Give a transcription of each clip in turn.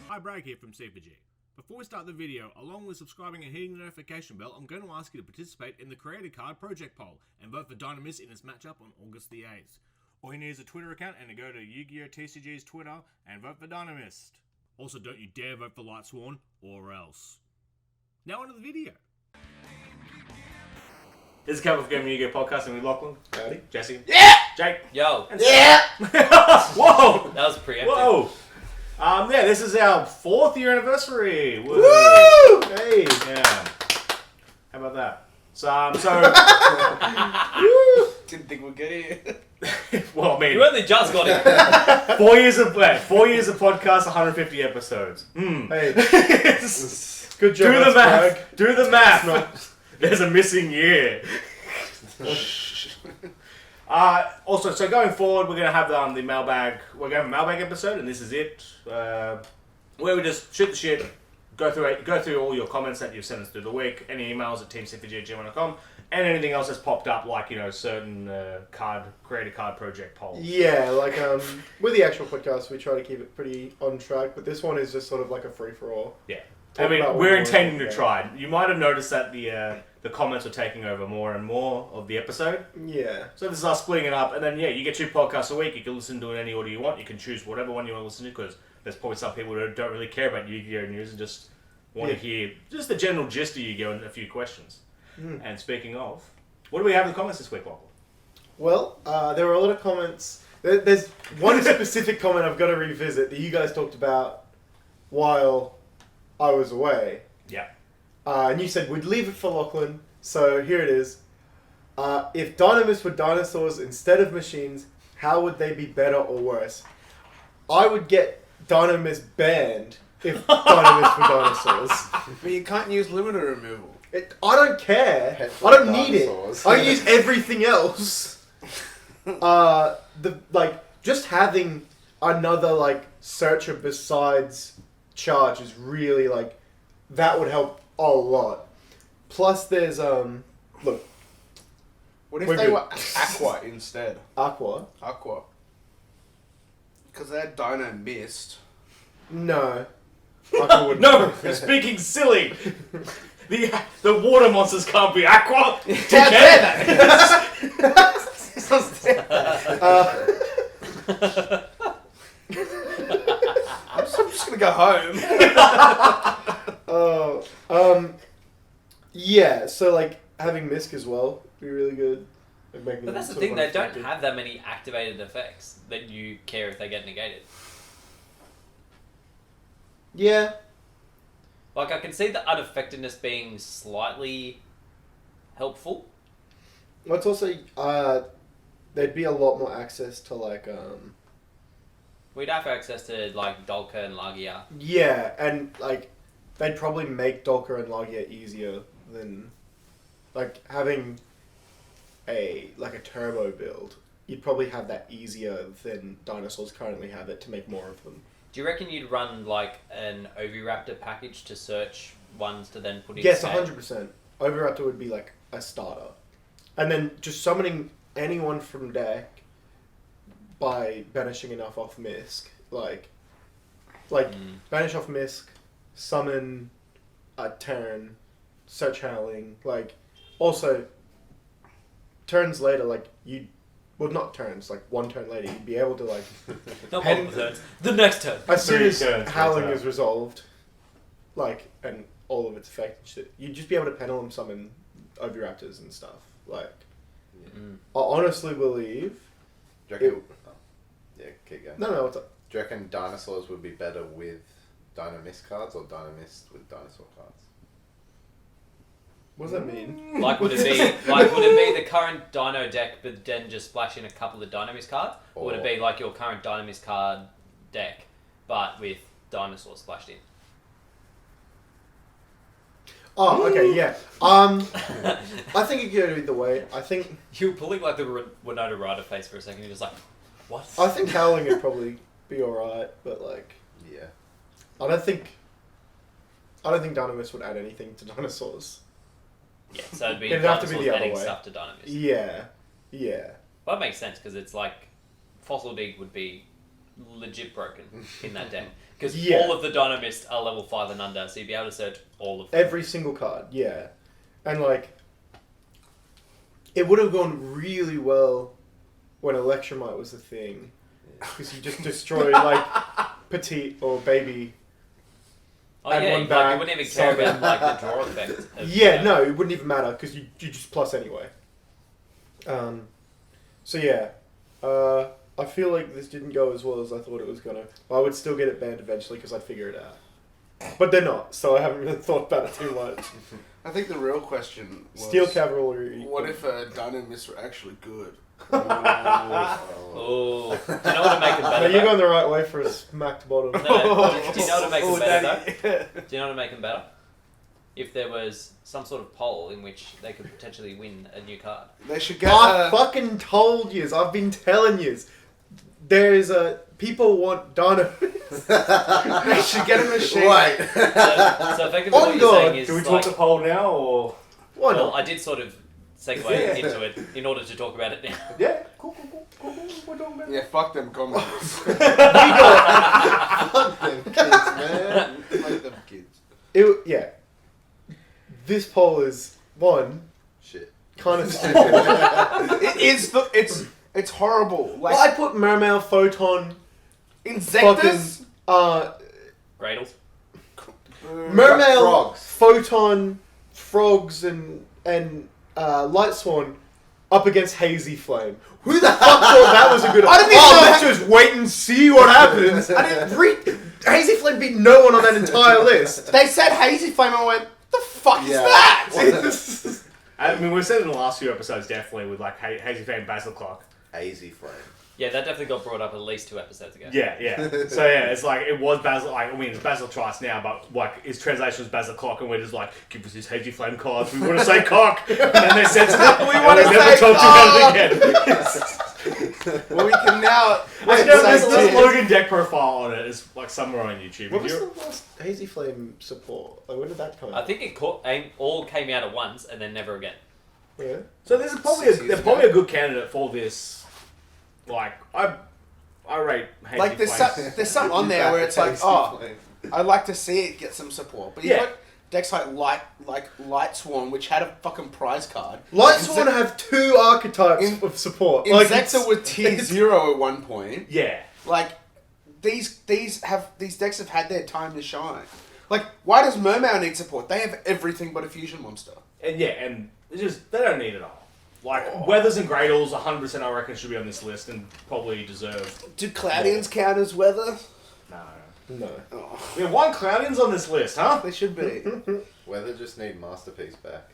Hi, Bragg here from C4G. Before we start the video, along with subscribing and hitting the notification bell, I'm going to ask you to participate in the Creator Card Project Poll and vote for Dinomist in its matchup on August the 8th. All you need is a Twitter account and to go to Yugioh TCG's Twitter and vote for Dinomist. Also, don't you dare vote for Lightsworn or else. Now on to the video. This is a Cup of Game Yugioh podcast and with Lachlan, Cody, Jesse, Yeah! Jake, Yo. and Yeah! Whoa! That was preemptive. Whoa! Yeah, this is our 4th year anniversary. Woo! Hey, yeah. How about that? So Didn't think we'd get here. well, I mean, You only just got it. 4 years of podcast, 150 episodes. Hey, Good job, Do the that's math. Bragg. Do the math. There's a missing year. Also, so going forward, we're going to have the mailbag. We're going to have a mailbag episode, and this is it. Where we just shoot the shit, go through all your comments that you've sent us through the week, any emails at teamcfg@gmail.com, and anything else that's popped up, like certain creator card project polls. Yeah, like with the actual podcast, we try to keep it pretty on track, but this one is just sort of like a free for all. Yeah. Talk I mean, about what we're we want intending to to try. You might have noticed that the comments are taking over more and more of the episode. Yeah. So this is us splitting it up, and then you get 2 podcasts a week. You can listen to it in any order you want. You can choose whatever one you want to listen to, because there's probably some people who don't really care about Yu-Gi-Oh news and just want to hear just the general gist of Yu-Gi-Oh and a few questions. And speaking of, what do we have in the comments this week, Lachlan? Well, there were a lot of comments. There's one specific comment I've got to revisit that you guys talked about while I was away. Yeah. And you said we'd leave it for Lachlan, so here it is. If Dinomists were dinosaurs instead of machines, how would they be better or worse? I would get Dinomist banned if Dinomists were dinosaurs. But you can't use limiter removal. I don't care. Pet I don't need dinosaurs. it. I use everything else. Just having another searcher besides charge is really that would help a lot. Plus, there's look. What if We're they good. were aqua instead? Aqua. Aqua. Because they had Dino Mist. No. Aqua would No, you're speaking silly. The water monsters can't be aqua. How dare that? I'm just gonna go home. Yeah, so having Misk as well would be really good. But that's the thing, they don't have that many activated effects that you care if they get negated. Yeah. I can see the unaffectedness being slightly helpful. Well, it's also there'd be a lot more access to We'd have access to Dolka and Lagia. yeah, and they'd probably make Dolka and Lagia easier than having a turbo build. You'd probably have that easier than dinosaurs currently have it to make more of them. Do you reckon you'd run an Oviraptor package to search ones to then put in? Yes, scale? 100%. Oviraptor would be a starter, and then just summoning anyone from deck by banishing enough off Misk, banish off Misk, summon a turn, search channeling, also turns later, well, not turns, one turn later, you'd be able to Not one of the turns. The next turn. as soon as turns, howling turn. is resolved, and all of its effect and shit, you'd just be able to pendulum summon Oviraptors and stuff. I honestly believe. Do you reckon, yeah, keep going. No, what's up? Do you reckon dinosaurs would be better with Dinomist cards or Dinomist with dinosaur cards? What does that mean? Would it be the current Dino deck, but then just splash in a couple of Dinomist cards, or would it be your current Dinomist card deck, but with dinosaurs splashed in? Oh, okay, yeah. I think it could go either way. I think You were pulling the Winona Ryder face for a second. You're just what? I think howling would probably be alright, but Yeah. I don't think Dinomist would add anything to dinosaurs. Yeah, so it'd be It'd have to be dinosaurs the other adding way. stuff to Dinomist. Yeah. Well, that makes sense because it's Fossil Dig would be legit broken in that deck. Because Yeah. all of the Dinomists are level 5 and under, so you'd be able to search all of them. Every single card, yeah. And like, it would have gone really well when Electromite was a thing. Because you just destroy like Petite or Baby. Oh add yeah, one like, back, you wouldn't even care summon. about like the draw effect. Of, Yeah, no, it wouldn't even matter because you just plus anyway. So yeah, I feel like this didn't go as well as I thought it was gonna. I would still get it banned eventually because I'd figure it out. But they're not, so I haven't really thought about it too much. I think the real question was... Steel Cavalry. What if Dinomists were actually good? Oh, do you know what to make them No, better? you're though? going the right way for a smacked bottom. No, do you know what to make them better though? Do you know what to make them better? If there was some sort of poll in which they could potentially win a new card. They should get... I fucking told yous. I've been telling yous. There's a... People want Dinomists. they should get a machine. Wait. So effectively On what you're God. saying is Do we like, talk the poll now, or...? Why well, not? I did sort of segue Yeah. into it in order to talk about it now. Yeah, cool. We're talking about it. Yeah, fuck them comments. Fuck them kids, man. Fuck them kids. Yeah. This poll is, one, Shit. kind of stupid. It is... It's horrible. Like, Well, I put Mermail, Photon, Insectus? Gradles. Mermail, Frogs. Photon, Frogs, and Light Swan up against Hazy Flame. Who the fuck thought that was a good... I didn't even know let's just wait and see what happens. I didn't read... Hazy Flame beat no one on that entire list. They said Hazy Flame, I went, the fuck is Yeah. that? I mean, we've said in the last few episodes, definitely, with like Hazy Flame, Basil Clock. Hazy Flame. Yeah, that definitely got brought up at least 2 episodes ago. Yeah. So yeah, it's like, it was Basil, like, I mean, it's Basil Trice now, but like, his translation was Basil Clock, and we're just like, give us his Hazy Flame cards, we want to say cock! And then they censored it, We and wanna we never say talked about it again. Well, we can now... There's say a Logan deck profile on it, it's like somewhere on YouTube. What If was you're- the last Hazy Flame support? Like, when did that come I out? think it all came out at once and then never again. Yeah. So there's probably 6 years there's probably a good candidate for this. Like I rate Hazy Like, there's Flame. there's something on there where it's like, Hazy oh, Flame. I'd like to see it get some support. But you've Yeah. got decks like Light Swan, which had a fucking prize card. Light Swan have 2 archetypes of support. Inzektor with tier 0 at one point. Yeah. Like, these decks have had their time to shine. Like, why does Mermail need support? They have everything but a fusion monster. And it's just they don't need it all. Like Weathers and Gradles, 100% I reckon should be on this list and probably deserve. Do Cloudians count as weather? No. No. Oh, We have 1 Cloudians on this list, huh? they should be. Weather just need Masterpiece back.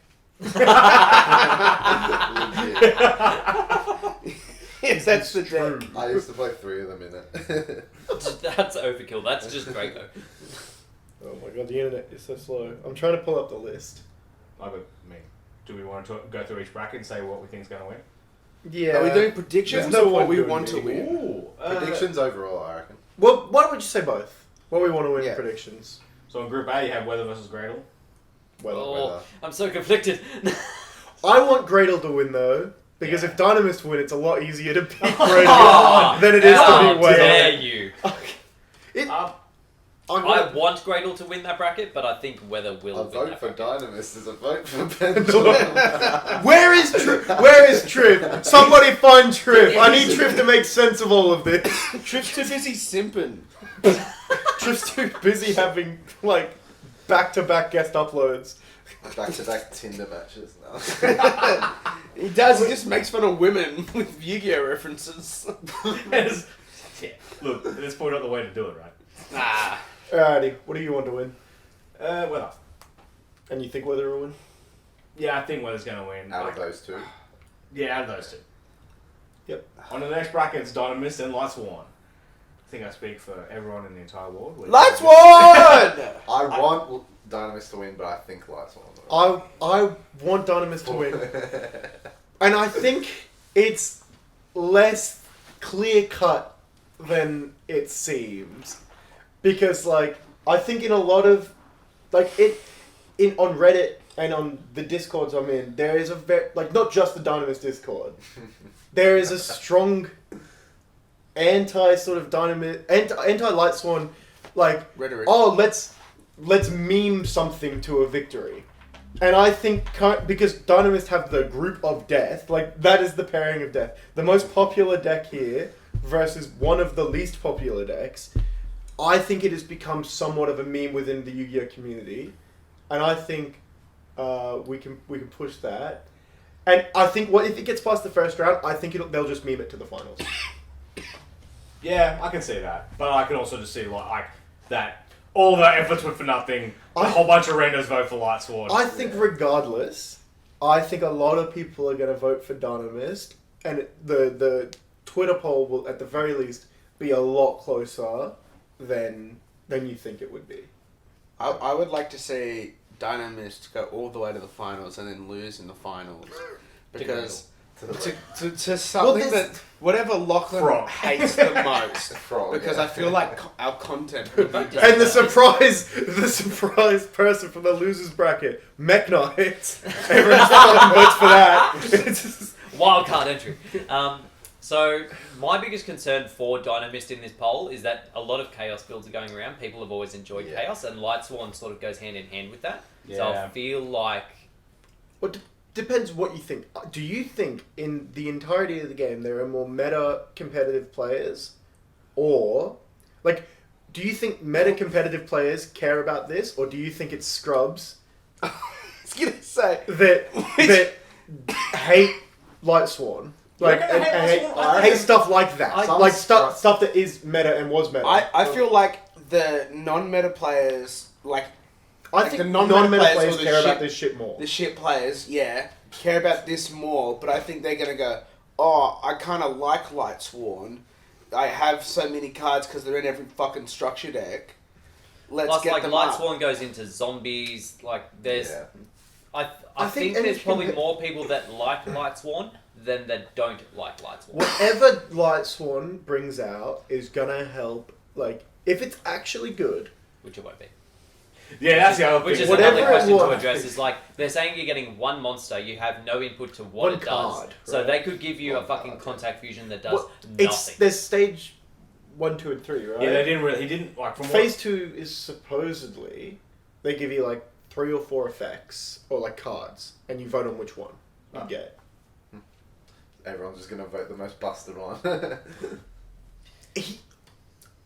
Yes, that's the deck. I used to play 3 of them in it. That's overkill. That's just great though. Oh my god, the internet is so slow. I'm trying to pull up the list. I mean, do we want to go through each bracket and say what we think is going to win? Yeah. Are we doing predictions There's no or what point we doing want to anything. win? Ooh. Predictions overall, I reckon. Well, why don't we just say both? What we want to win Yeah. predictions. So in Group A, you have Weather versus Gradle. Well, Oh, I'm so conflicted. I want Gradle to win though, because Yeah. if Dynamist win, it's a lot easier to beat Gradle than it is to How beat Weather. dare you? I want Gradle to win that bracket, but I think Weather will A win vote that for bracket. Dynamist is a vote for Pendulum. Where is Trip? Where is Trip? Somebody find Trip. I need Trip to make sense of all of this. Trip's too busy simping. Trip's too busy having like back-to-back guest uploads. Back-to-back Tinder matches now. He does, he just makes fun of women with Yugioh references. Yeah. Look, that's probably not the way to do it, right? Nah. Alrighty, what do you want to win? Weather. And you think Weather will win? Yeah, I think Weather's going to win. Out Like, of those 2. yeah, out of those 2. Yep. On the next bracket, it's Dynamist and Light Swan. I think I speak for everyone in the entire world. Lights won! I want Dynamist to win, but I think Lights will. I want Dynamist to win. And I think it's less clear-cut than it seems. Because, like, I think in a lot of... Like, on Reddit and on the Discords I'm in, there is a very... Like, not just the Dynamist Discord. There is a strong anti sort of anti Light Swan, like Rhetoric. let's meme something to a victory. And I think because Dynamists have the group of death, like that is the pairing of death. The most popular deck here versus one of the least popular decks. I think it has become somewhat of a meme within the Yu-Gi-Oh community, and I think we can push that. And I think if it gets past the first round, I think they'll just meme it to the finals. Yeah, I can see that. But I can also just see like that all the efforts went for nothing. A whole bunch of randos vote for Light Sword. I think regardless, I think a lot of people are going to vote for Dynamist, and the Twitter poll will at the very least be a lot closer than you think it would be. I would like to see Dynamist go all the way to the finals and then lose in the finals. Because to something that whatever Lachlan Frog. hates the most. Frog, Because yeah. I feel like our content would be better. And the surprise person from the losers bracket, Mech Knight. Everyone just fucking votes for that. It's just, Wildcard entry. So my biggest concern for Dynamist in this poll is that a lot of chaos builds are going around. People have always enjoyed chaos, and Light Sworn sort of goes hand in hand with that. Yeah. So I feel like depends what you think. Do you think in the entirety of the game there are more meta competitive players, or like, do you think meta competitive players care about this, or do you think it's scrubs I was gonna say that hate Light Sworn? Like, You're gonna hate Light Sworn? I hate stuff like that. I- Like stuff that is meta and was meta. I feel like the non-meta players, like I think the non-meta non-meta players or the care shit- about this shit more. the shit players, care about this more, but I think they're gonna go, oh, I kind of like Light Sworn. I have so many cards because they're in every fucking structure deck. Let's plus, get like them Light up. Sworn goes into zombies. Like there's, Yeah. I think think there's anything probably that- more people that like Light Sworn than that don't like Light Sworn. Whatever Light Sworn brings out is gonna help. Like, if it's actually good, Which it won't be. Yeah, that's the other Which thing. is Whatever another it question to was. address. Is like they're saying you're getting one monster, you have no input to what One it does. card, So right? they could give you a One fucking card, yeah. contact fusion that does well, it's nothing. there's stage 1, 2, and 3, right? Yeah, they didn't really. He didn't like from Phase 2 is supposedly they give you like 3 or 4 effects or like cards, and you vote on which one you get. Everyone's just gonna vote the most busted one.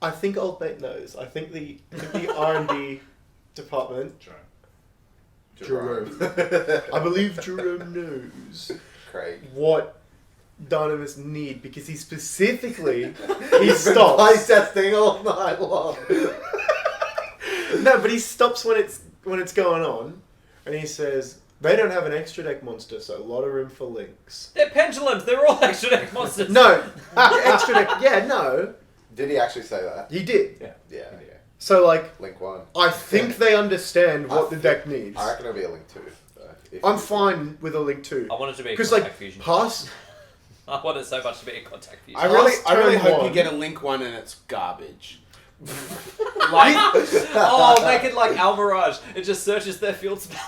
I think Old Mate knows. I think the R&D department. Jerome. I believe Jerome knows Craig. what Dynamists need because he specifically he He's been stops. playtesting all night long. No, but he stops when it's going on, and he says they don't have an extra deck monster, so a lot of room for links. They're pendulums. They're all extra deck monsters. No, extra deck. Yeah, no, Did he actually say that? he did. Yeah. So like, Link 1. I think they understand what the deck needs. I reckon it'll be a Link 2. If I'm you- fine with a link 2 I want it to be a because contact like fusion. past. I want it so much to be a contact fusion. I really turn hope you one. get a Link one and it's garbage. Like, oh, make it like Almirage. It just searches their field spell.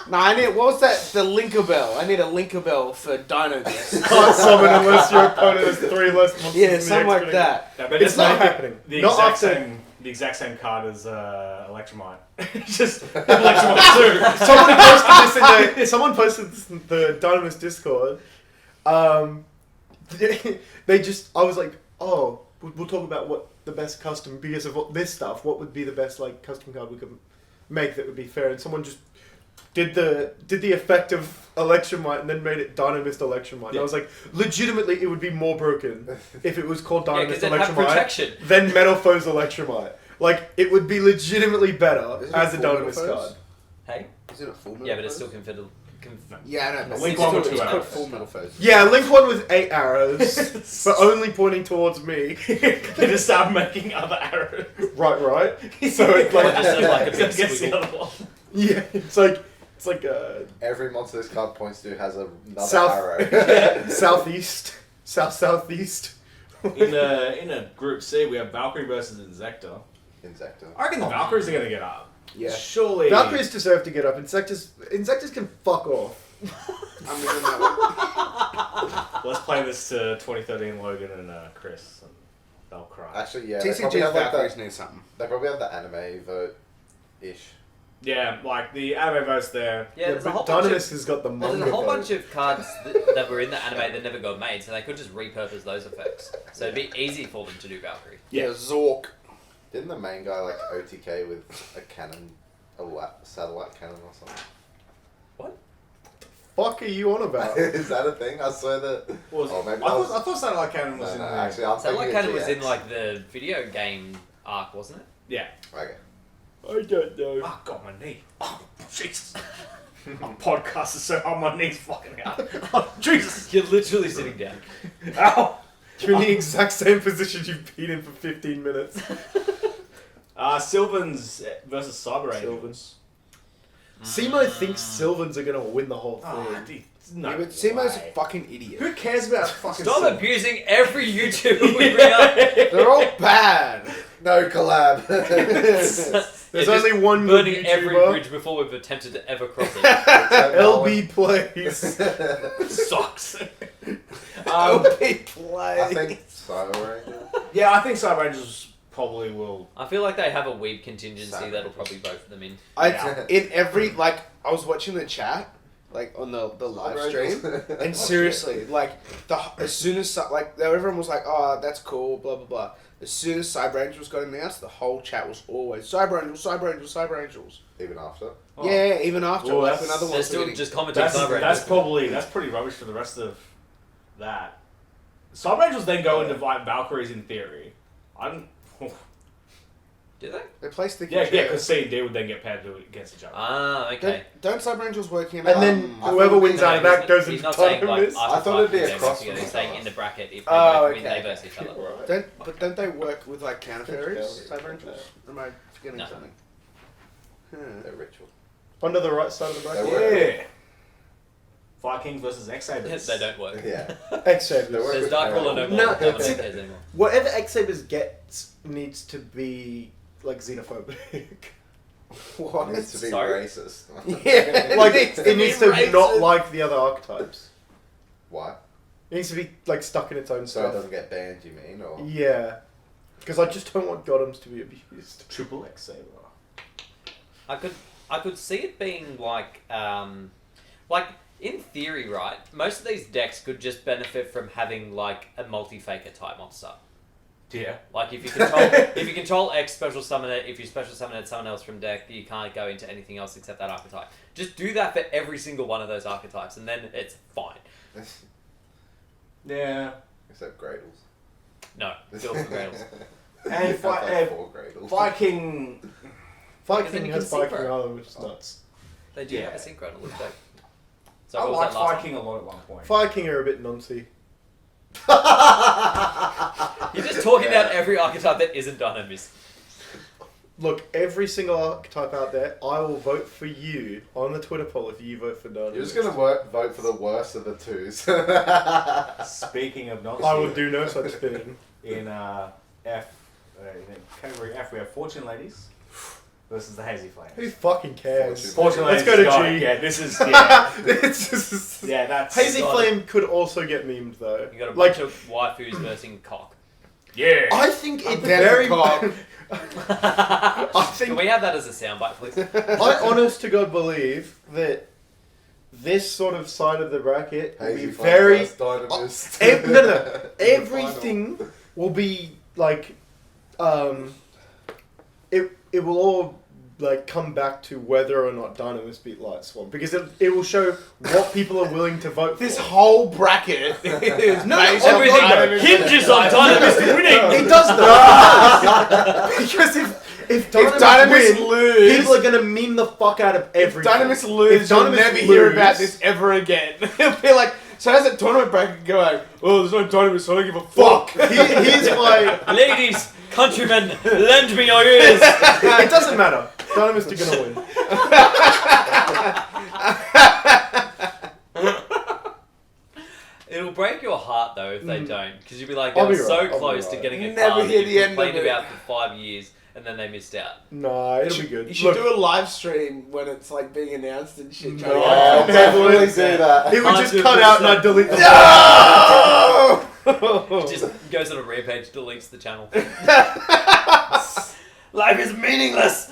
No, I need. What was that? The Linker Bell. I need a Linker Bell for Dynamist. Can't summon unless your opponent has 3 less monsters. Yeah, in the something like expedition. that. Yeah, but It's not like happening. The Not exact after- same. The exact same card as Electromite. Just Electromite 2. Someone posted this in the Dynamist Discord. They just, I was like, oh, we'll talk about what the best custom, because of what, this stuff, what would be the best like custom card we could make that would be fair, and someone just did the effect of Electromite and then made it Dynamist Electromite. And I was like, legitimately, it would be more broken if it was called Yeah, Dynamist because it had Electromite protection. than Metal Foe's Electromite. Like, it would be legitimately better Isn't as a it full Dynamist Metal card. Foes? Hey? Is it a full Yeah, but it's Metal still Foes? Yeah, I know. But Link it's one still- with 2 it's called arrows. full Metal metal. Foes. Yeah, Link 1 with 8 arrows, but only pointing towards me. They just start making other arrows. Right. So it's Or like, just have like a big Against the squiggle. other one. yeah, it's like Every monster this card points to has another South- arrow. southeast, southeast. In a group C, we have Valkyrie versus Insector. Insector. I reckon the Valkyries are going to get up. Yeah. Surely. Valkyries deserve to get up. Insectors can fuck off. I'm winning that one. Let's play this to 2013 Logan and Chris, and they'll cry. Actually, yeah. They probably TCG's have like Valkyries the, need something. they probably have the anime vote-ish. Yeah, like the anime votes there. Yeah, there's a whole but bunch Dynamis of, has got the manga. there's a whole vote. bunch of cards that were in the anime that never got made, so they could just repurpose those effects. So it'd be easy for them to do Valkyrie. Yeah, Zork. Didn't the main guy like OTK with a cannon, satellite cannon or something? Fuck are you on about? Is that a thing? I saw that. Was, Oh, maybe I that was- thought Satellite Cannon was No, in no, the... actually, I'm Satellite thinking Cannon was in GX. like the video game arc, wasn't it? Yeah. Okay. I don't know. Oh, God, my knee. Oh, Jesus. Our podcast is so hard, my knee's fucking out. Oh, Jesus. You're literally sitting down. Ow. You're in the exact same position you've been in for 15 minutes. Sylvans versus Cyber Angels. Simo thinks Sylvans are gonna win the whole thing. Oh, no Yeah, but Simo's a way. fucking idiot. Who cares about fucking Stop Sylvan? abusing every YouTuber we bring up. They're all bad. No collab. There's They're only just one good burning every YouTuber. bridge before we've attempted to ever cross it. LB plays. Sucks. LP play. I think Cyber Ranger. Yeah, I think Cyber Angels probably will. I feel like they have a weeb contingency Savage. that'll probably vote for them in. Yeah. In every, like, I was watching the chat, like, on the live stream, and seriously, like, as soon as, like, everyone was like, oh, that's cool, blah, blah, blah. As soon as Cyber Angels got announced, the whole chat was always, Cyber Angels, Cyber Angels, Cyber Angels. Even after. Oh. Yeah, even after, Well, like, that's- when other They're ones still were just commenting That's Cyber that's pretty rubbish for the rest of that. Cyber Angels then go into like Valkyries in theory. Do they? they play sticky Yeah, chairs. because C and D would then get paired against each other. Ah, okay. Don't Cyber Angels work in And then I whoever thought wins we- out of that goes He's into not saying like Dynamis. I thought it'd be a cross together. He's from saying in the bracket if they Oh, both win, okay. they versus each other. Don't they work with, like, counter fairies, Cyber Angels? Or am I forgetting No. something? They're ritual. Under the right side of the They bracket. work. Yeah. Vikings versus X-Sabers. They don't work. Yeah. X-Sabers. They work There's with Dark Ruler no parallel. more. No, No one see- cares anymore. Whatever X-Sabers gets needs to be like xenophobic. What? Needs to be Sorry? racist. Yeah. like It it needs to be not racist. like the other archetypes. Why? It needs to be like stuck in its own So it stuff. doesn't get banned, you mean? Or Yeah, because I just don't want Gothams to be abused. Triple X-Saber. I could see it being like in theory, right? Most of these decks could just benefit from having like a multi-faker type monster. Yeah. Like if you control X, special summon it. If you special summon it someone else from deck, you can't go into anything else except that archetype. Just do that for every single one of those archetypes, and then it's fine. Yeah. except Gradles. No, still for Grails. And That's like 4 Gradles. Viking. Because then Viking you has can Viking synchro. armor, which is nuts. They do Yeah. have a synchro to look back. So I what was liked that last Viking a lot at one point. Viking are a bit noncy. one? You're just talking about every archetype that isn't Dynamis. Look, every single archetype out there, I will vote for you on the Twitter poll if you vote for Dynamis. You're just gonna vote for the worst of the twos. Speaking of nonsense, I will do no such thing. in category F, we have Fortune Ladies versus the Hazy Flames. Who fucking cares? Fortune Let's Ladies go to got- G. Yeah, this is It's just- yeah. That's Hazy God. Flame could also get memed though. You got a Like, bunch of waifus versing cock. yeah. I think it's That's very. a cock. I Can think we have that as a soundbite, please? I honest to God believe that this sort of side of the bracket will Hazy be Flame very. versus Dynamist. No. Everything will be like, it will all like come back to whether or not Dynamis beat Light Swan because it will show what people are willing to vote This for. whole bracket is based on Everything Dynamis. hinges on Dynamis winning! It does though. Because if Dynamis, Dynamis win, lose- people are gonna meme the fuck out of If everything. Dynamis lose, If you'll Dynamis never hear lose- about this ever again. It'll be like, so how's that tournament bracket going? Oh, there's no Dynamis, so I don't give a fuck. Here's my. Ladies, countrymen, lend me your ears! It doesn't matter. Dynamis are gonna win. It'll break your heart though if they don't, because you'll be like, I'll they were be so right, I'll be close to right. getting a Never card hear that the you end of complained it. about for 5 years, and then they missed out. Nah, it'll be good. You should do a live stream when it's like being announced and shit. No. trying to I'll get- definitely do that. It would just cut out and I'd delete the No! It just goes on a rampage, deletes the channel. Life is meaningless.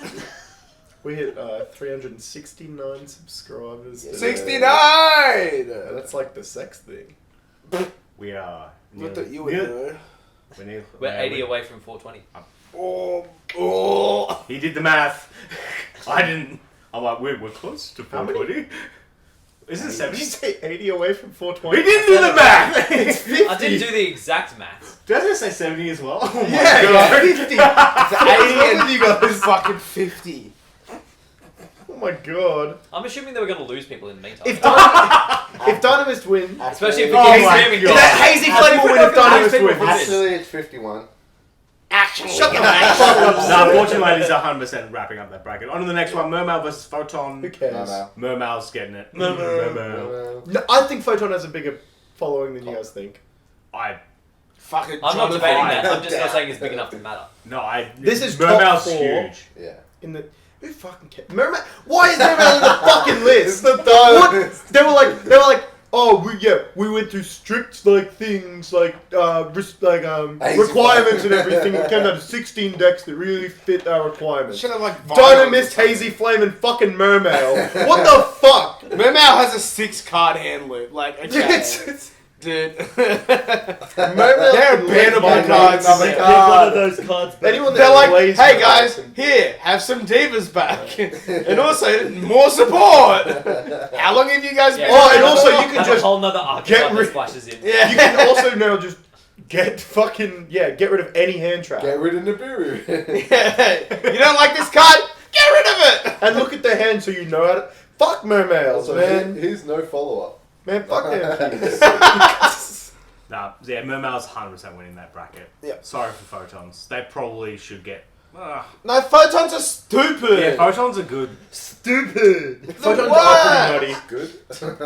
We hit 369 subscribers. Yeah. 69. That's like the sex thing. We are. What that you would do? We're 80 away from 420. Oh. He did the math. I didn't. I'm like, we're close to How many? 420. Isn't it Did 70? you say 80 away from 420? We didn't do the math! It's 50. I didn't do the exact math. Did I just say 70 as well? Oh my Yeah, God. 50. It's 80 and with you guys? fucking 50. Oh my god. I'm assuming they were going to lose people in the meantime. If Dynamist win... Especially if we Oh keep my spamming God. that. Hazy Flame will win if Dynamist wins. Actually, it's 51. Shut the Nah, unfortunately, ladies, 100% wrapping up that bracket. On to the next one, Mermail versus Photon. Who cares? No. Mermail's getting it. Mermail. No, I think Photon has a bigger following than you guys think. Fucking I'm not Jonathan. debating that. I'm just not saying it's big enough to matter. This is Mermail's top 4. huge. Yeah. In the... Who fucking cares? Mermail... Why is Mermail in the fucking list? It's the What? They were like, oh, we went through strict like things like requirements and everything. It came down to 16 decks that really fit our requirements. Should have like Dinomist, Hazy Flame, and fucking Mermail. What the fuck? Mermail has a 6-card hand loop. Like, okay. Dude. Mermail They're can bannable lick cards. another Pick card. one of those cards. Anyone They're that like, plays hey with guys, them- here, have some divas back. And also, more support. How long have you guys been Oh, and on also for? you can Have a just whole nother get archetype that rid- splashes in. Yeah. you can also now just get rid of any hand trap. Get rid of Nibiru. You don't like this card? Get rid of it. And look at the hand so you know how to... Fuck Mermails, Also, man. here's no follow-up. Man, fuck them kids. Nah, yeah, Mermail's 100% winning that bracket. Yeah. Sorry for Photons. They probably should get. No, photons are stupid. Yeah, Photons are good. Stupid. Photons What? are pretty nutty. Good.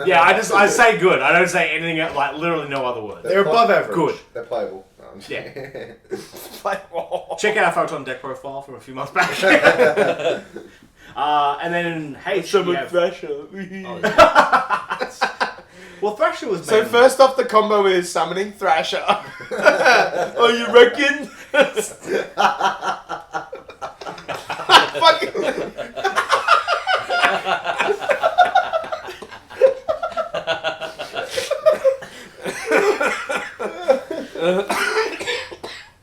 Yeah, I say good. I don't say anything like literally no other word. They're above average. Good. They're playable. No, I'm just Yeah. kidding. Check out our Photon deck profile from a few months back. And then hey, Thrasher. well, Thrasher was So made- first off, the combo is summoning Thrasher. Oh, you reckon? Fucking.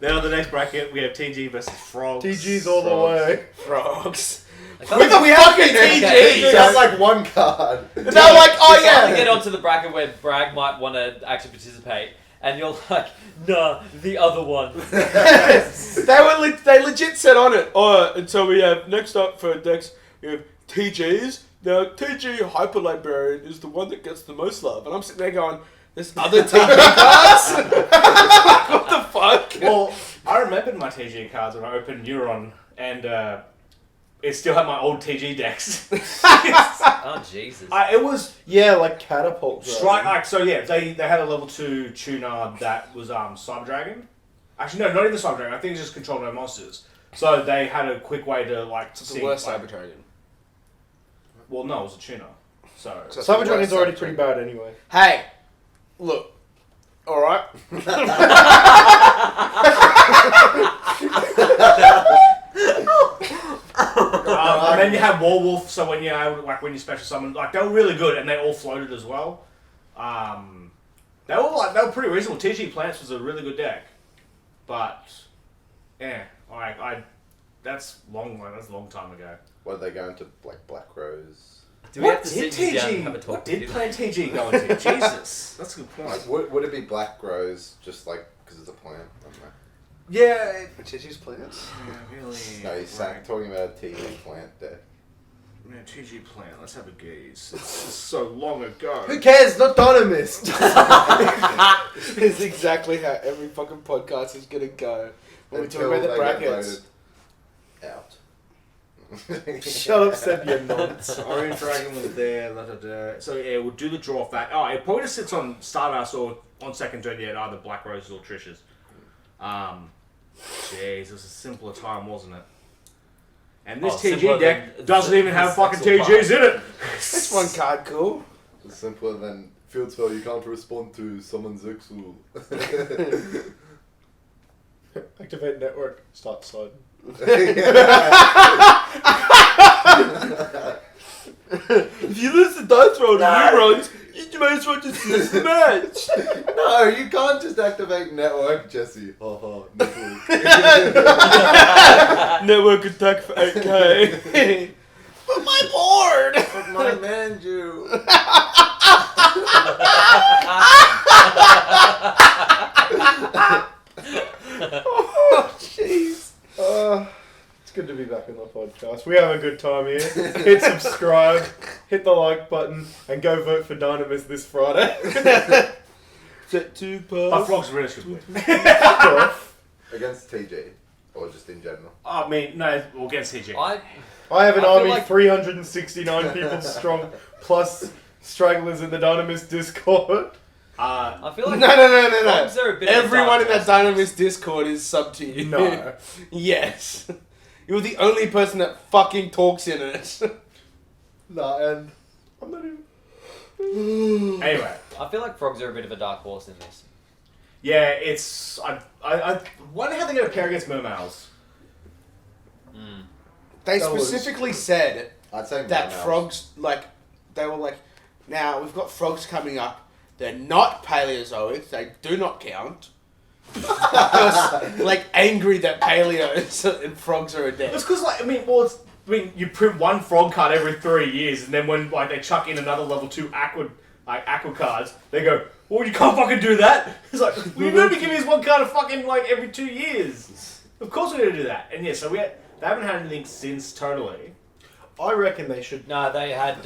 Then on the next bracket we have TG versus Frogs. TG's all the way. Frogs. With With the fucking TG. That's like one card. They're like, oh Trying to yeah. get onto the bracket where Bragg might want to actually participate, and you're like, nah, the other one. They legit said on it. Oh, and so we have next up for decks we have TGs. Now TG Hyper Librarian is the one that gets the most love, and I'm sitting there going, "There's other TG cards." What the fuck? Well, I remembered my TG cards when I opened Neuron, and it still had my old TG decks. Oh, Jesus. It was Yeah, like catapult. strike like so. Yeah, they had a level 2 tuner that was Cyber Dragon. Actually, no, not even Cyber Dragon. I think it's just control no monsters. So they had a quick way to like It's see. the worst like, Cyber Dragon. Well, no, it was a tuner. So Cyber Dragon's already pretty bad anyway. Hey, look. All right. and then you had Warwolf. So when you when you special summon, like they were really good, and they all floated as well. They were pretty reasonable. TG Plants was a really good deck, but yeah, that's long. That's a long time ago. What did they go into like Black Rose? Do we have to sit you down and have a What talk? did with you? Plant TG go into? Jesus, that's a good point. Like, would it be Black Rose just like because it's a plant? I don't know. Yeah, TG's plants. really. No, he's talking about a TG plant deck. Yeah, TG Plant. Let's have a gaze. It's so long ago. Who cares? Not Dinomist. It's exactly how every fucking podcast is gonna go when we talk Until about the they get brackets. voted out. Shut up, Seb, you nonce. Orange Dragon was there. So yeah, we'll do the draw fact. Oh, it probably just sits on Stardust or on second turn. Yeah, either Black Roses or Trish's. Jeez, it was a simpler time, wasn't it? And this simpler TG deck than doesn't even have fucking Zexal TGs in it. That's one card cool. It's simpler than field spell. You can't respond to summon Zexal. Activate network. Start sliding. If you lose the dice roll to neurons, you may as well just lose the match. No, you can't just activate network, Jesse. Haha, network. Network attack for 8k. But my board! But my manju. Oh, jeez. It's good to be back in the podcast. We have a good time here. Hit subscribe, hit the like button, and go vote for Dynamis this Friday. Set 2 But pass. Frogs really should win. Against TJ. Or just in general. I mean, no, we'll against TG. I have an I feel army like- 369 people strong, plus stragglers in the Dynamis Discord. I feel like No. Frogs are a bit of a Everyone in dark that horse. Dynamist Discord is sub to you. No. Yes. You're the only person that fucking talks in it. Nah, and I'm not even... Anyway, I feel like Frogs are a bit of a dark horse in this. yeah, it's. I wonder how they're going to pair against Mermails. They That was- specifically said I'd say that Mermails. frogs, they were like, now we've got frogs coming up. They're not Paleozoic. They do not count. I was, angry that paleos and frogs are a dead. It's because, you print one frog card every 3 years, and then when they chuck in another level 2 aqua cards, they go, well, you can't fucking do that. It's like, we're going to be giving us one card of fucking, every 2 years. Of course we're going to do that. And yeah, so they haven't had anything since, totally. I reckon they should... No, they had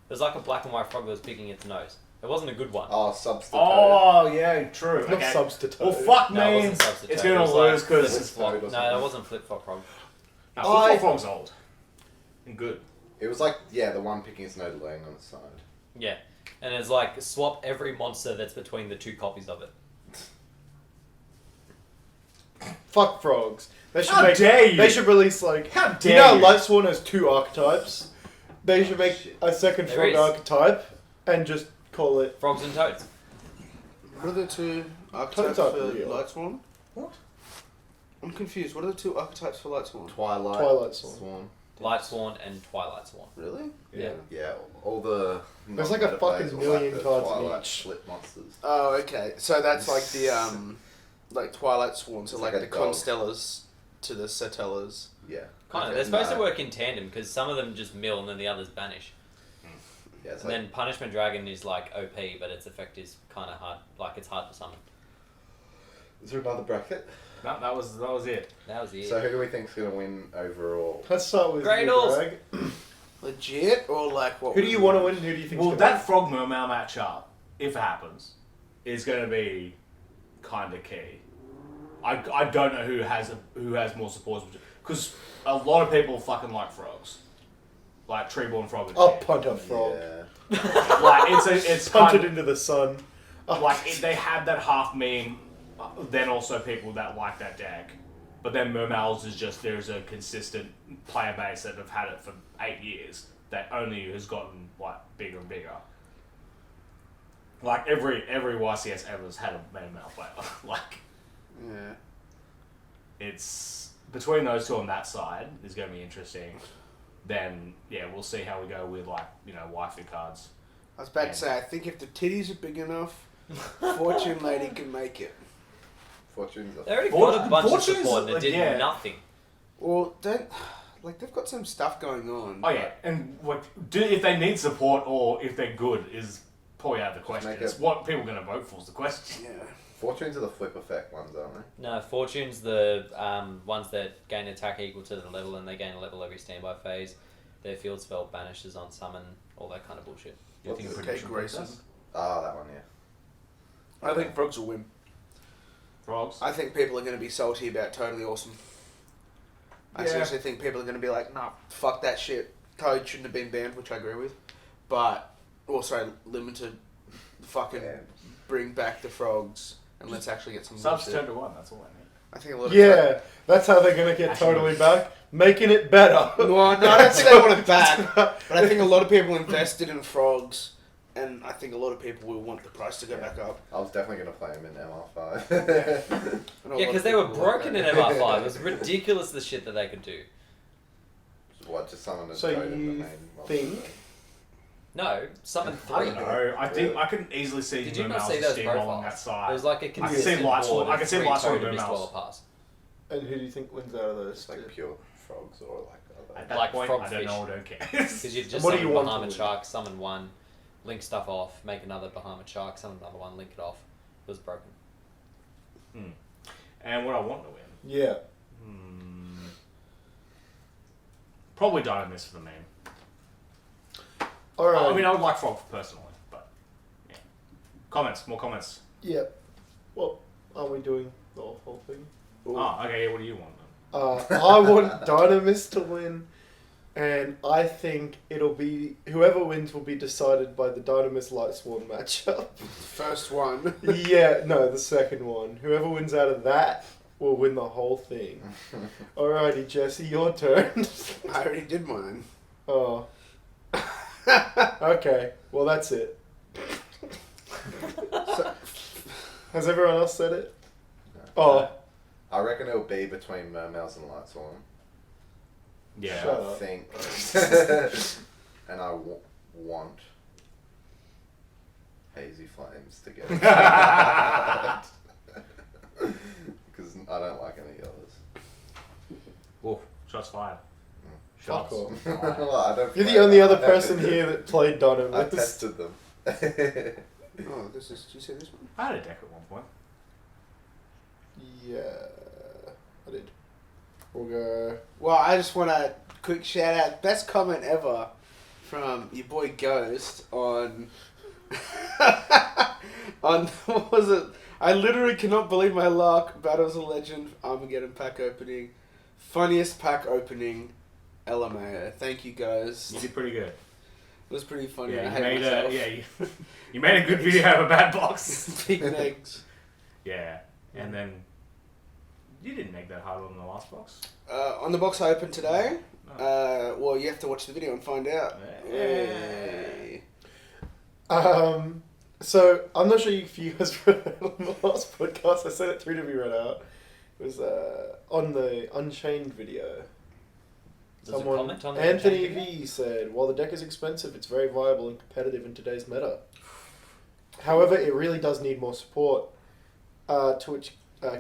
there's like a black and white frog that was picking its nose. It wasn't a good one. Oh, substitute. Oh, yeah, true. Not substitute. Well, fuck No, it me. wasn't substitute. It's going It to was lose like because... flip-flop. Toad or No, something. that wasn't flip-flop frog. Flip-flop frog's old. And good. It was like, the one picking its nose laying on its side. Yeah. And it's like, swap every monster that's between the 2 copies of it. Fuck frogs. They should How dare you? They should release How you dare know, you? Lightsworn has 2 archetypes. They should make a second There frog is. archetype and just call it. Frogs and toads. What are the 2 archetypes Toads for aren't real. Lightsworn? What? I'm confused. What are the 2 archetypes for Lightsworn? Twilight Sworn. Sworn. Lightsworn and Twilight Sworn. Really? Yeah. Yeah, all the... There's like a non-meta fucking players will million the cards in Twilight each. Split monsters. Oh, okay. So that's like the Twilight Sworn, so It's like like the a dog. Constellas to the Satellas. Yeah. Kind of. Okay. They're supposed to No. work in tandem because some of them just mill and then the others banish. Yeah, it's And like... then Punishment Dragon is like OP, but its effect is kind of hard. Like it's hard to summon. Is there another bracket? No, that was it. That was it. So who do we think's going to win overall? Let's start with Gradles. you, Greg. Legit or like what? Who do you want to win? Who do you think? Well, that frog mermail matchup, if it happens, is going to be kind of key. I don't know who has more supports because a lot of people fucking like frogs, like Treeborn Frog. and I'll shit. punt a frog. Yeah. Like it's Punt kind it into the sun. they have that half meme. Then also people that like that deck, but then Mermails is just there's a consistent player base that have had it for 8 years that only has gotten bigger and bigger. Like every YCS ever has had a Mermail player. Yeah. It's between those two on that side is going to be interesting. Then we'll see how we go with waifu cards. I was about to say, I think if the titties are big enough, Fortune Lady can make it. Fortune's They already Fort- got a bunch of Fortune's, support and it did yeah. nothing. Well, they've got some stuff going on. Oh yeah, and if they need support or if they're good is probably out of the question. Make It's it- what people are going to vote for is the question. Yeah. Fortunes are the flip effect ones, aren't they? No, Fortune's the ones that gain attack equal to the level and they gain a level every standby phase. Their field spell banishes on summon, all that kind of bullshit. You think Okay, prediction Grayson. princess? Ah, that one, yeah. I think frogs will win. Frogs? I think people are going to be salty about Totally Awesome. I Yeah. seriously think people are going to be like, nah, fuck that shit. Toad shouldn't have been banned, which I agree with. But also limited, fucking Yeah. bring back the frogs and let's actually get some Subs good turn shit. to 1, that's all I need. I think a lot of Yeah, That's how they're gonna get totally back, making it better. No, I don't think they want it back. But I think a lot of people invested in frogs, and I think a lot of people will want the price to go back up. I was definitely going to play him in MR5. I know a Yeah, lot because of they were people want broken that. in MR5. It was ridiculous the shit that they could do. What, just summon a So toad in the you main think? No, summon I 3. don't know. I think I can easily see Did you Moon not Mouse see those steamrolling profiles? that side. There's like a can see consistent Light board Sword- I of can see 3 Light Sword totem and mist Mouse. Dweller pass. And who do you think wins out of those? It's like two? pure frogs or like other. At that Like point, I don't frogfish. know. I don't care. Because you just What do you summon want to Bahamut win? Shark, summon one, link stuff off, make another Bahamut Shark, summon another one, link it off. It was broken. And what I want to win, Yeah. probably Dinomist for the meme. All right. I mean, I would like Frog personally, but yeah. Comments, more comments. Yeah. Well, are we doing the whole thing? Oh, okay. What do you want then? I want Dinomist to win, and I think it'll be whoever wins will be decided by the Dinomist Lightsworn matchup. First one. Yeah, no, the second one. Whoever wins out of that will win the whole thing. Alrighty, Jesse, your turn. I already did mine. Oh. Okay, well that's it. Has everyone else said it? Oh, I reckon it'll be between Mermails and Lightsworn. Yeah. Shut I up. think. And I want Hazy Flames to get it. Because I don't like any others. Oh, shots fired. fuck Shots. off. Well, I don't You're play the only that. other person here that played I Dinomist. tested them. Oh, this is. Did you say this one? I had a deck at one point. Yeah, I did. We'll go. Well, I just want to quick shout out. Best comment ever from your boy Ghost on. On what was it? I literally cannot believe my luck. Battles of Legend Armageddon pack opening, funniest pack opening, LMAO. Thank you guys. You It did pretty good. was pretty funny. I Yeah, you hate made myself. you made a good video of a bad box. Big legs. Yeah, and then you didn't make that harder than the last box. On the box I opened today. Oh. Well, you have to watch the video and find out. Yeah. Yay. So I'm not sure if you guys read it on the last podcast. I sent it through to be read out. It was on the Unchained video. There's a comment on the Anthony Unchained video? V said, "While the deck is expensive, it's very viable and competitive in today's meta. However, it really does need more support." To which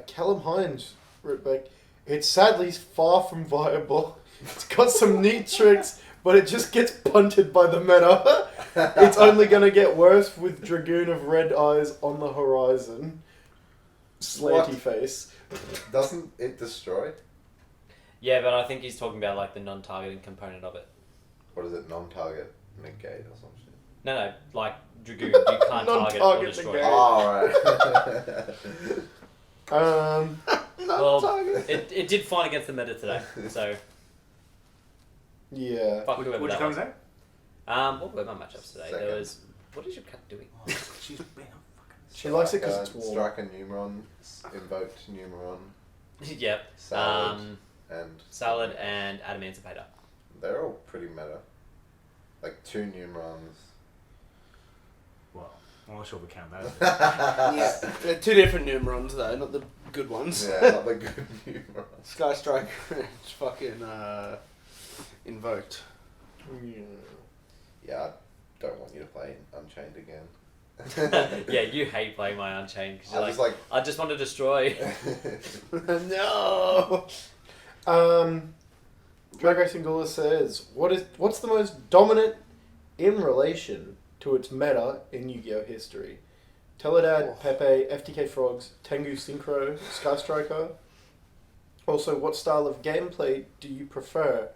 Callum Hines wrote back, "It's sadly far from viable. It's got some neat tricks, but it just gets punted by the meta. It's only going to get worse with Dragoon of Red Eyes on the horizon." Slanty What? face. Doesn't it destroy? Yeah, but I think he's talking about like the non-targeting component of it. What is it? Non-target negate or some shit? No, like Dragoon, you can't target or Non-target destroy. negate. Oh, right. Well, it did fine against the meta today, so Yeah. fuck whoever What'd you that come was. say? What were my matchups today? Second. There was. What is your cat doing? She's being a She likes it because it's warm. Striker Numeron, invoked Numeron, Yep. Salad, and Salad and Adamantipator. they're all pretty meta. Like 2 Numerons. Well, I'm not sure we count that. Yeah, they're two different Numerons though, not the good ones. Yeah, not the good Numerons. Sky Striker, it's fucking invoked. Yeah, I don't want you to play Unchained again. Yeah, you hate playing my Unchained because I you're was like, like, I just want to destroy. No. Drag Racing Gula says, what's the most dominant in relation to its meta in Yu-Gi-Oh history? Teledad, Pepe, FTK Frogs, Tengu Synchro, Sky Striker. Also, what style of gameplay do you prefer?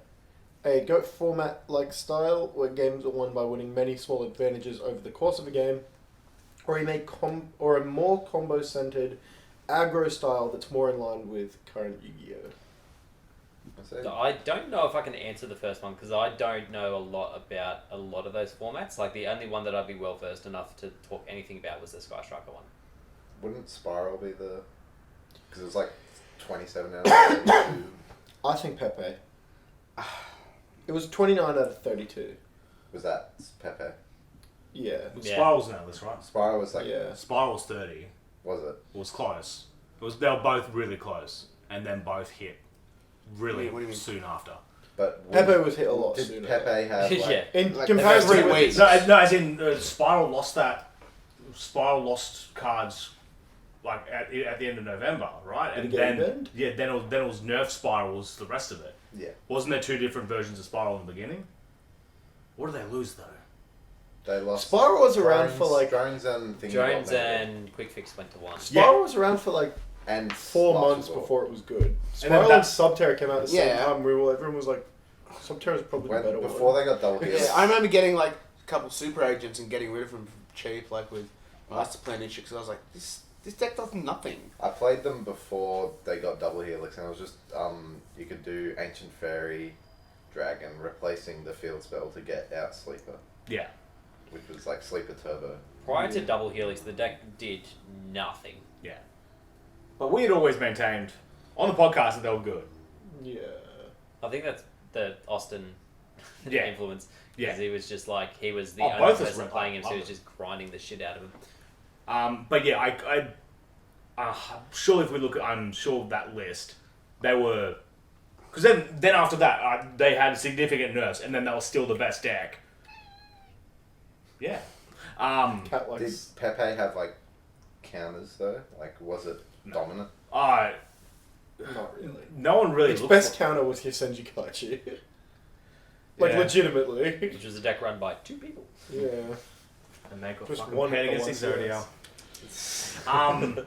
A GOAT format-like style, where games are won by winning many small advantages over the course of a game, or a more combo-centered aggro style that's more in line with current Yu-Gi-Oh? I don't know if I can answer the first one because I don't know a lot about a lot of those formats. Like the only one that I'd be well versed enough to talk anything about was the Sky Striker one. Wouldn't Spiral be the... Because it's like 27 out of 32. I think Pepe. It was 29 out of 32. Was that Pepe? Yeah. Yeah. Spiral's now this, right? Spiral was like, Yeah. Spiral's 30. was it? It was close. They were both really close, and then both hit really What do you mean? soon after. But Pepe was hit a lot did sooner. Pepe have like, Yeah. In Like, comparison the with... first 3 weeks. No, as in Spiral lost that. Spiral lost cards like at the end of November, right? Did And it get then banned? then it was Nerf Spirals the rest of it. yeah, Wasn't there 2 different versions of Spiral in the beginning? What did they lose though? they lost. Spiral was around for like... drones and things. Jones and Quick Fix went to 1. Spiral was around for like and 4 Smash months as well. before it was good. then Spiral and Subterra came out at the same Yeah. time. Everyone was like, Subterra's probably the better Before one. they got double heals. Yeah, I remember getting like a couple super agents and getting rid of them cheap, like with Master Plan issue, because I was like, this deck does nothing. I played them before they got double helix, and it was just you could do Ancient Fairy, Dragon, replacing the field spell to get out Sleeper, Yeah. which was like Sleeper Turbo. Prior to Double Helix, the deck did nothing. Yeah. But we had always maintained on the podcast that they were good. Yeah. I think that's the Austin Yeah. influence. Yeah. Because he was just like, he was the Oh, only both of us person were- playing him, so I he was love just grinding the shit out of him. But yeah, surely if we look at, I'm sure that list, they were, because then after that, they had significant nerfs, and then they were still the best deck. Yeah. Cat Did likes... Pepe have like counters though? Like, was it dominant? Uh, Not really. no one really Its looked best for, counter was Hisenji Kachi. Like, Yeah. legitimately. Which was a deck run by 2 people. Yeah. and they got Just fucking one paid hit the against one Exodia. CS.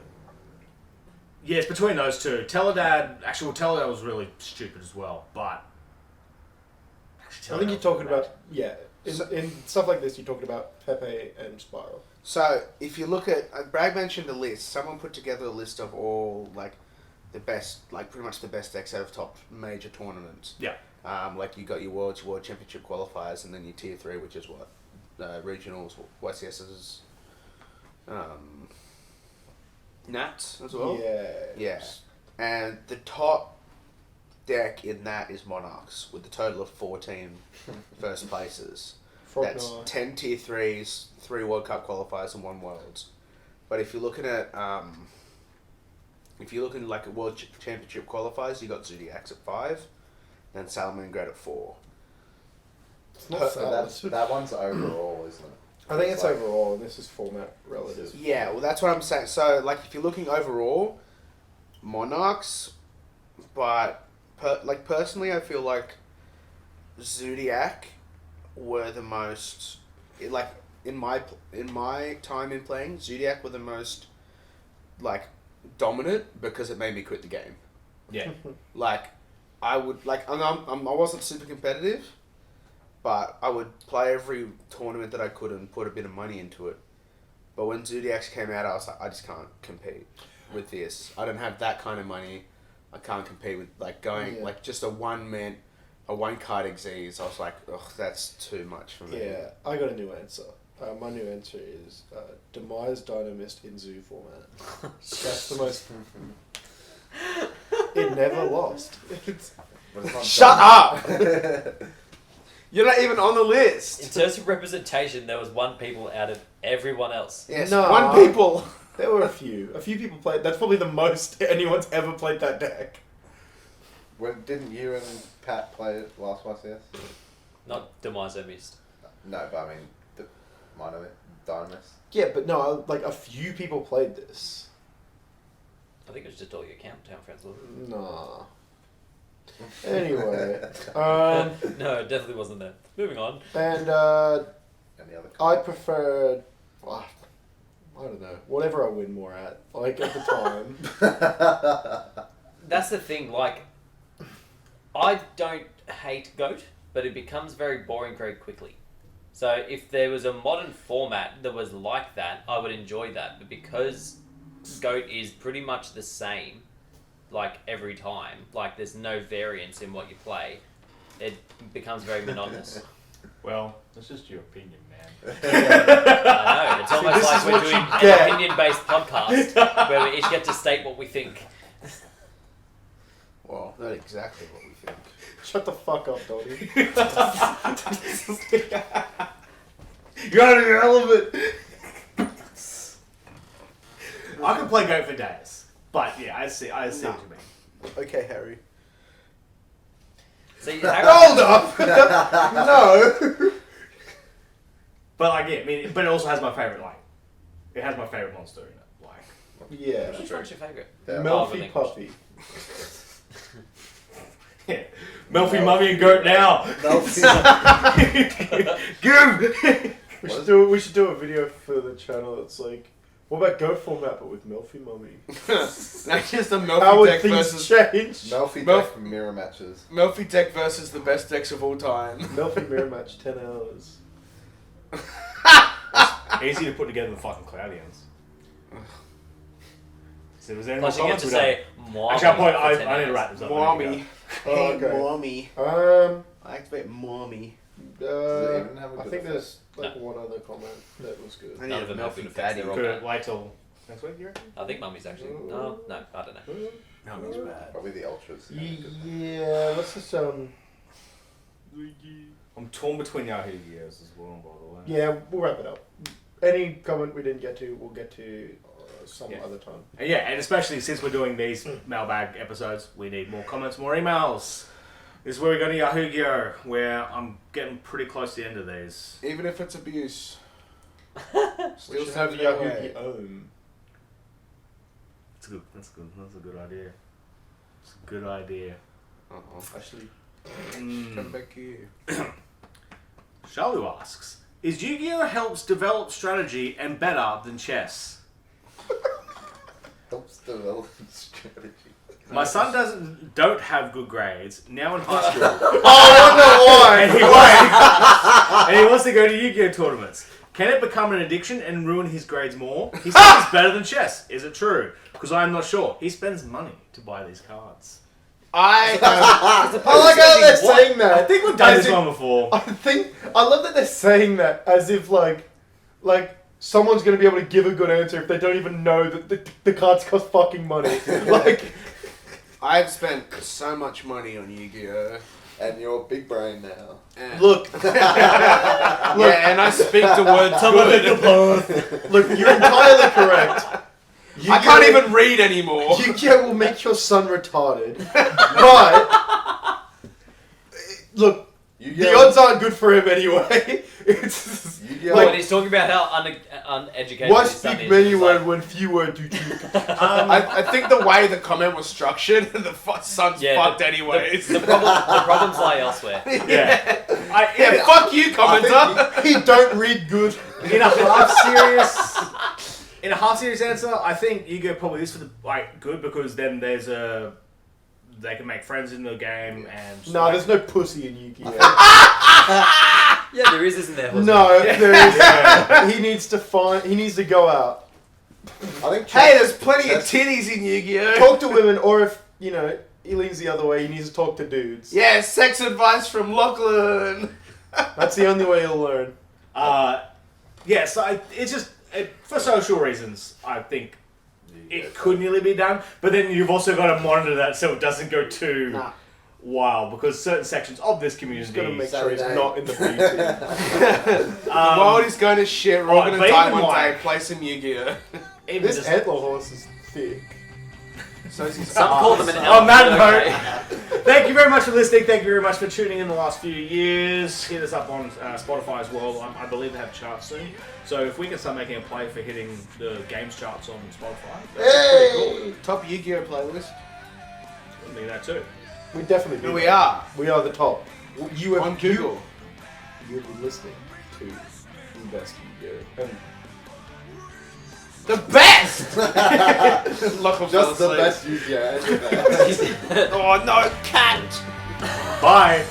Yeah, it's between those two. Teledad was really stupid as well, but I think you're talking about... Yeah. In stuff like this, you're talking about Pepe and Spiral. So if you look at, Bragg mentioned a list. Someone put together a list of all like the best, like pretty much the best decks out of top major tournaments. Yeah. Like you got your World Championship qualifiers, and then your Tier 3, which is what regionals, YCS's, Nats as well. Yeah. Yeah. And the top deck in that is Monarchs, with a total of 14 first places. Frog That's Knight. 10 Tier 3s, 3 World Cup qualifiers, and 1 Worlds. But if you're looking at, like at World Championship qualifiers, you got Zodiacs at 5, and Salamangrad at 4. It's not So sad. that one's overall, isn't it? I think it's like- overall, and this is format relative. Yeah, well, that's what I'm saying. So, like, if you're looking overall, Monarchs, but personally, I feel like Zodiac were the most, like, in my time in playing, Zodiac were the most, like, dominant because it made me quit the game. Yeah. Like, I would, like, I wasn't super competitive, but I would play every tournament that I could and put a bit of money into it. But when Zodiacs came out, I was like, I just can't compete with this. I don't have that kind of money. I can't compete with, like, going, Yeah. like, just a one card exes. I was like, ugh, that's too much for me. Yeah, I got a new answer. My new answer is Demise Dinomist in Zoo format. That's the most... It never lost. But it's not Shut dominant. up! You're not even on the In list. terms of representation, there was 1 people out of everyone else. Yes, No. 1 people. There were a few. A few people played... That's probably the most anyone's ever played that deck. Didn't you and Pat play it last YCS? Not Demiso missed. No, but I mean, Dynamist. Yeah, but no, like, a few people played this. I think it was just all your town friends. Wasn't Nah. Anyway. it? No, it definitely wasn't that. Moving on. And, Any other? I preferred... I don't know. Whatever I win more at. Like, at the time. That's the thing, like, I don't hate GOAT, but it becomes very boring very quickly. So if there was a modern format that was like that, I would enjoy that. But because GOAT is pretty much the same, like, every time, like, there's no variance in what you play, it becomes very monotonous. Well, that's just your opinion, man. I know, it's almost this like is we're what you doing an get. opinion-based podcast where we each get to state what we think. Well, that's just your opinion, man. I know, it's almost like we're doing an opinion-based podcast where we each get to state what we think. Not exactly what we think. Shut the fuck up, Donnie. You're out of your element. I can play Goat for days, but yeah, I see what you mean. Okay, Harry. See, Hold up! No! But like, yeah, I mean, but it also has my favorite. Like, it has my favorite monster in it. Like, Yeah. Which one's your favourite? Yeah. Melfi Puffy. yeah, Melfi, Mummy, and Goat now. Give. We should do a video for the channel that's like, what about Goat format but with Melfi Mummy? That's just a How Melfi would deck things versus change? Melfi Melf- deck mirror matches. Melfi deck versus the best decks of all time. Melfi mirror match 10 hours. Easy to put together the fucking Cloudians. So was there any Plus, you more get to comments? say, Mwami Actually, for I 10 need to hours. wrap this up. Mommy. Oh, okay. Mommy. Um, I activate mommy. Does it even have a I good think effect? there's like one other comment that was good. I None need of a them have good Melfi effects, daddy. they're all Could bad. it wait till next week, you reckon? I think Mummy's actually. No, I don't know. Mommy's bad. Probably the ultras. Yeah, let's just I'm torn between Yahoo Gears as well, by the way. yeah, we'll wrap it up. Any comment we didn't get to, we'll get to some Yeah. other time. And yeah, and especially since we're doing these mailbag episodes, we need more comments, more emails. This is where we go to Yahoo Gear, where I'm getting pretty close to the end of these. Even if it's abuse. We Still should have have Yahoo. Yahoo own. That's good. That's a good idea. It's a good idea. Actually, Come back here. Shalu asks, is Yu-Gi-Oh helps develop strategy and better than chess? Helps develop strategy. My son don't have good grades now in high school. And he wants to go to Yu-Gi-Oh tournaments. Can it become an addiction and ruin his grades more? He says it's better than chess. Is it true? Because I am not sure. He spends money to buy these cards. I I like how they're saying that. I think we've done As this if- one before. I love that they're saying that as if like someone's gonna be able to give a good answer if they don't even know that the cards cost fucking money. Like, I've spent so much money on Yu-Gi-Oh! And you're big brain now. And look, yeah, and I speak the word good. look, you're entirely correct. I can't even read anymore. Yu-Gi-Oh will make your son retarded, but look, the odds aren't good for him anyway. It's Yu-Gi-Oh! Like, he's talking about how uneducated why his son speak is. many It's when like, when few word do cheap. I think the way the comment was structured, the son's yeah, fucked anyways. the problems lie elsewhere. Yeah. Yeah, fuck you, commenter. He don't read good. In a half serious answer, I think Yu-Gi-Oh probably is for the good because then they can make friends in the game and No, there's no pussy in Yu-Gi-Oh. Yeah, there is, isn't there? No, there is. He needs to go out, I think Hey, there's plenty of titties in Yu-Gi-Oh! talk to women, or if he leans the other way, he needs to talk to dudes. Yeah, sex advice from Lachlan. That's the only way he'll learn. yeah, so it's just for social reasons. I think it could nearly be done, but then you've also got to monitor that so it doesn't go too wild because certain sections of this community. He's got to make sure he's Saturday. not in the B team. The world is going to shit. We're all right, going but to die even one like- day. Play some Yu-Gi-Oh! Even This just- antler horse is thick. So is his Some call them an elf. On that but note, okay. thank you very much for listening. Thank you very much for tuning in the last few years. Hit us up on Spotify as well. I believe they have charts soon. So if we can start making a play for hitting the games charts on Spotify, that's pretty cool. top Yu-Gi-Oh! Playlist. I need that too. We definitely do. Here we that. are. We are the top. You have On Google. You've been listening to the best Yu-Gi-Oh! And The best! Lachlan fell Just the asleep. best Yu-Gi-Oh! Oh no, cat! Bye.